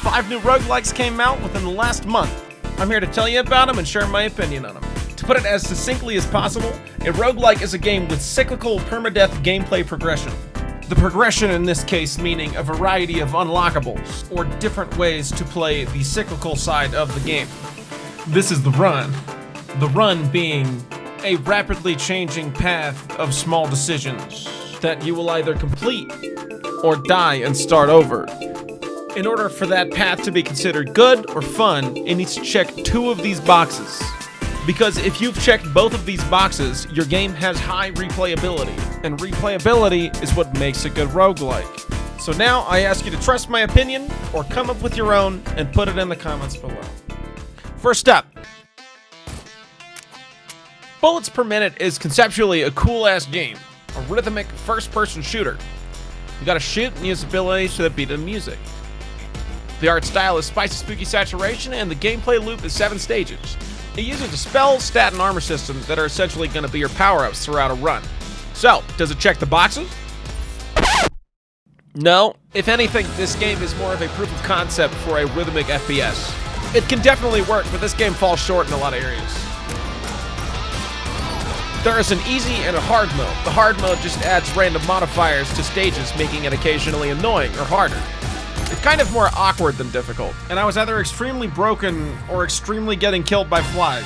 5 new roguelikes came out within the last month. I'm here to tell you about them and share my opinion on them. To put it as succinctly as possible, a roguelike is a game with cyclical permadeath gameplay progression. The progression in this case meaning a variety of unlockables, or different ways to play the cyclical side of the game. This is the run. The run being a rapidly changing path of small decisions that you will either complete or die and start over. In order for that path to be considered good or fun, it needs to check 2 of these boxes. Because if you've checked both of these boxes, your game has high replayability, and replayability is what makes a good roguelike. So now I ask you to trust my opinion, or come up with your own, and put it in the comments below. First up, Bullets Per Minute is conceptually a cool-ass game, a rhythmic first-person shooter. You gotta shoot and use abilities to the beat of the music. The art style is spicy, spooky saturation, and the gameplay loop is 7 stages. It uses a spell, stat, and armor system that are essentially going to be your power-ups throughout a run. So, does it check the boxes? No. If anything, this game is more of a proof of concept for a rhythmic FPS. It can definitely work, but this game falls short in a lot of areas. There is an easy and a hard mode. The hard mode just adds random modifiers to stages, making it occasionally annoying or harder. It's kind of more awkward than difficult, and I was either extremely broken or extremely getting killed by flies.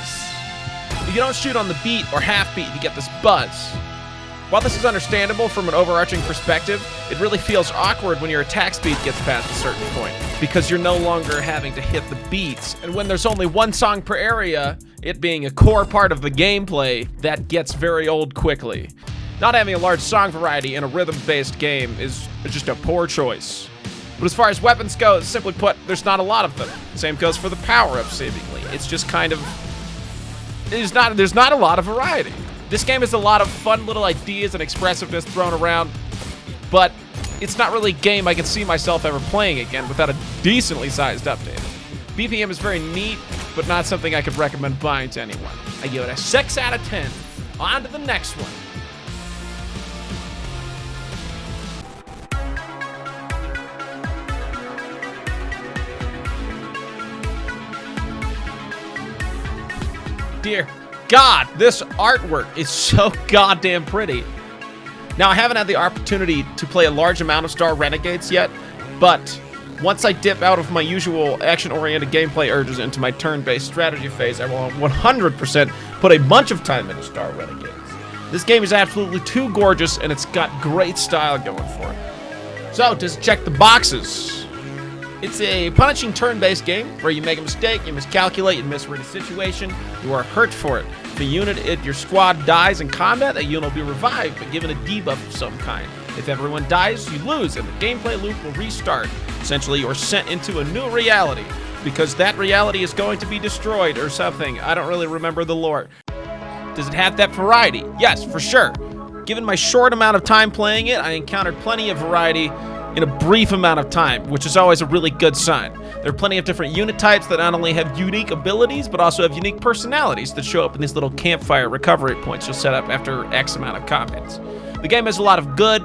If you don't shoot on the beat or half beat, you get this buzz. While this is understandable from an overarching perspective, it really feels awkward when your attack speed gets past a certain point, because you're no longer having to hit the beats, and when there's only 1 song per area, it being a core part of the gameplay, that gets very old quickly. Not having a large song variety in a rhythm-based game is just a poor choice. But as far as weapons go, simply put, there's not a lot of them. Same goes for the power-ups, seemingly. It's just kind of... there's not a lot of variety. This game has a lot of fun little ideas and expressiveness thrown around, but it's not really a game I can see myself ever playing again without a decently sized update. BPM is very neat, but not something I could recommend buying to anyone. I give it a 6 out of 10. On to the next one. Dear God, this artwork is so goddamn pretty. Now, I haven't had the opportunity to play a large amount of Star Renegades yet, but once I dip out of my usual action-oriented gameplay urges into my turn-based strategy phase, I will 100% put a bunch of time into Star Renegades. This game is absolutely too gorgeous, and it's got great style going for it. So, just check the boxes. It's a punishing turn-based game where you make a mistake, you miscalculate, you misread a situation, you are hurt for it. If a unit in your squad dies in combat, that unit will be revived but given a debuff of some kind. If everyone dies, you lose, and the gameplay loop will restart. Essentially, you're sent into a new reality, because that reality is going to be destroyed or something. I don't really remember the lore. Does it have that variety? Yes, for sure. Given my short amount of time playing it, I encountered plenty of variety in a brief amount of time, which is always a really good sign. There are plenty of different unit types that not only have unique abilities, but also have unique personalities that show up in these little campfire recovery points you'll set up after X amount of combats. The game has a lot of good,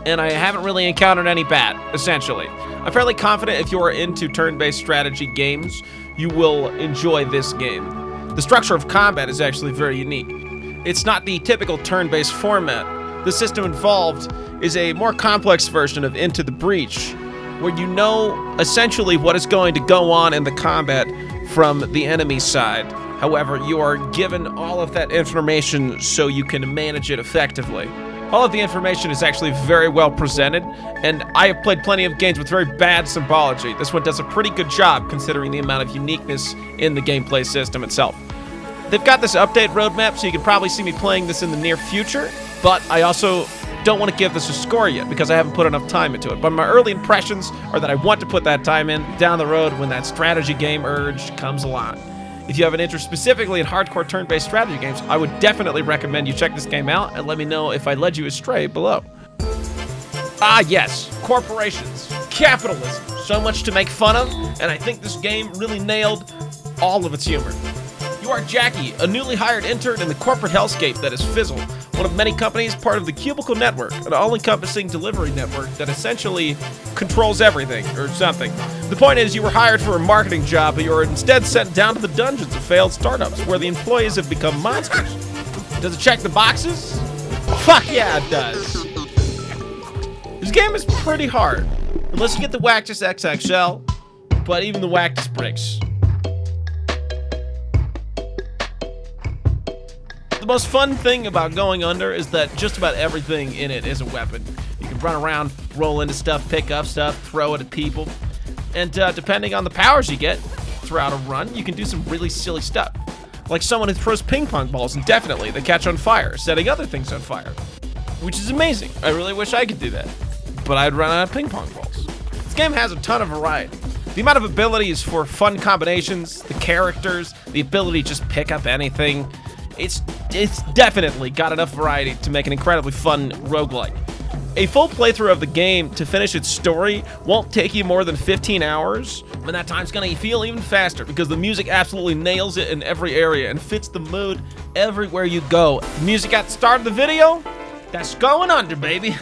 and I haven't really encountered any bad, essentially. I'm fairly confident if you are into turn-based strategy games, you will enjoy this game. The structure of combat is actually very unique. It's not the typical turn-based format. The system involved is a more complex version of Into the Breach, where you know essentially what is going to go on in the combat from the enemy side. However, you are given all of that information so you can manage it effectively. All of the information is actually very well presented, and I have played plenty of games with very bad symbology. This one does a pretty good job considering the amount of uniqueness in the gameplay system itself. They've got this update roadmap, so you can probably see me playing this in the near future, but I also don't want to give this a score yet because I haven't put enough time into it. But my early impressions are that I want to put that time in down the road when that strategy game urge comes along. If you have an interest specifically in hardcore turn-based strategy games, I would definitely recommend you check this game out and let me know if I led you astray below. Ah yes, corporations, capitalism, so much to make fun of, and I think this game really nailed all of its humor. You are Jackie, a newly hired intern in the corporate hellscape that has fizzled. one of many companies part of the Cubicle Network, an all-encompassing delivery network that essentially controls everything, or something. The point is, you were hired for a marketing job, but you were instead sent down to the dungeons of failed startups, where the employees have become monsters. Does it check the boxes? Fuck yeah, it does. This game is pretty hard, unless you get the Wactus XXL, but even the Wactus breaks. The most fun thing about Going Under is that just about everything in it is a weapon. You can run around, roll into stuff, pick up stuff, throw it at people, and depending on the powers you get throughout a run, you can do some really silly stuff. Like someone who throws ping pong balls indefinitely that catch on fire, setting other things on fire. Which is amazing. I really wish I could do that. But I'd run out of ping pong balls. This game has a ton of variety. The amount of abilities for fun combinations, the characters, the ability to just pick up anything, it's definitely got enough variety to make an incredibly fun roguelike. A full playthrough of the game to finish its story won't take you more than 15 hours, and that time's gonna feel even faster because the music absolutely nails it in every area and fits the mood everywhere you go. The music at the start of the video, that's Going Under, baby.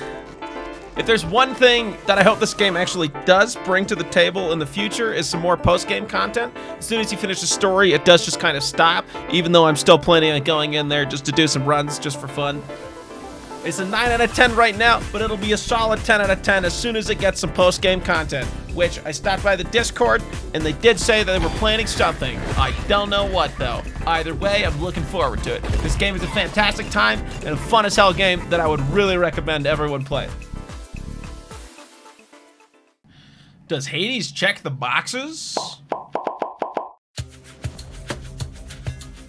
If there's one thing that I hope this game actually does bring to the table in the future is some more post-game content. As soon as you finish the story, it does just kind of stop, even though I'm still planning on going in there just to do some runs just for fun. It's a 9 out of 10 right now, but it'll be a solid 10 out of 10 as soon as it gets some post-game content, which I stopped by the Discord, and they did say that they were planning something. I don't know what, though. Either way, I'm looking forward to it. This game is a fantastic time and a fun as hell game that I would really recommend everyone play. Does Hades check the boxes?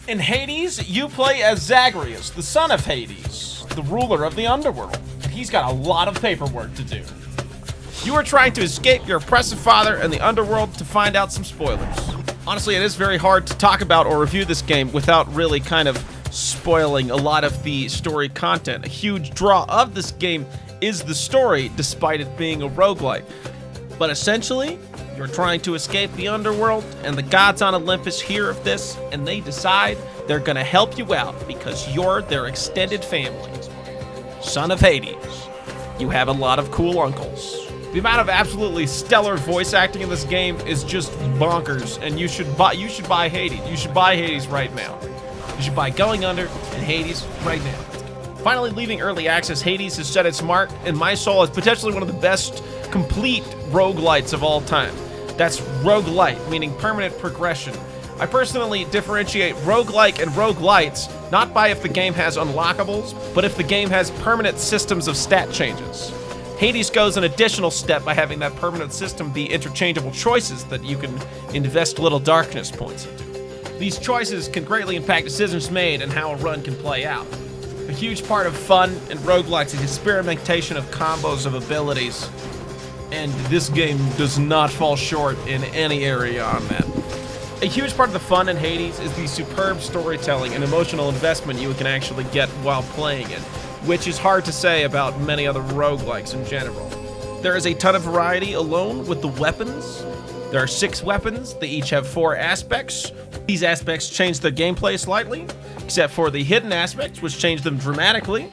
In Hades, you play as Zagreus, the son of Hades, the ruler of the underworld. He's got a lot of paperwork to do. You are trying to escape your oppressive father and the underworld to find out some spoilers. Honestly, it is very hard to talk about or review this game without really kind of spoiling a lot of the story content. A huge draw of this game is the story, despite it being a roguelike. But essentially, you're trying to escape the underworld, and the gods on Olympus hear of this, and they decide they're gonna help you out because you're their extended family. Son of Hades, you have a lot of cool uncles. The amount of absolutely stellar voice acting in this game is just bonkers, and you should buy Hades. You should buy Hades right now. You should buy Going Under and Hades right now. Finally leaving early access, Hades has set its mark in my soul as potentially one of the best complete roguelites of all time. That's roguelite, meaning permanent progression. I personally differentiate roguelike and roguelites not by if the game has unlockables, but if the game has permanent systems of stat changes. Hades goes an additional step by having that permanent system be interchangeable choices that you can invest little darkness points into. These choices can greatly impact decisions made and how a run can play out. A huge part of fun in roguelikes is experimentation of combos of abilities, and this game does not fall short in any area on that. A huge part of the fun in Hades is the superb storytelling and emotional investment you can actually get while playing it, which is hard to say about many other roguelikes in general. There is a ton of variety alone with the weapons. There are 6 weapons, they each have 4 aspects. These aspects change the gameplay slightly, except for the hidden aspects, which change them dramatically.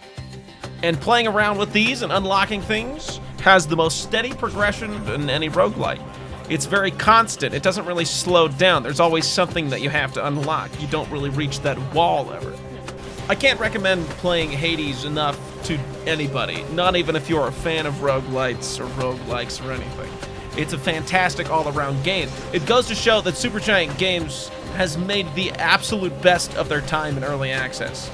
And playing around with these and unlocking things has the most steady progression in any roguelike. It's very constant, it doesn't really slow down. There's always something that you have to unlock. You don't really reach that wall ever. I can't recommend playing Hades enough to anybody, not even if you're a fan of roguelites or roguelikes or anything. It's a fantastic all-around game. It goes to show that Supergiant Games has made the absolute best of their time in early access.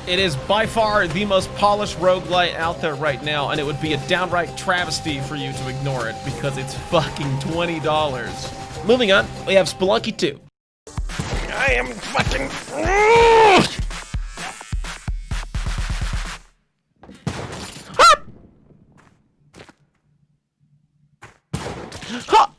It is by far the most polished roguelite out there right now, and it would be a downright travesty for you to ignore it because it's fucking $20. Moving on, we have Spelunky 2. I am fucking... Ha!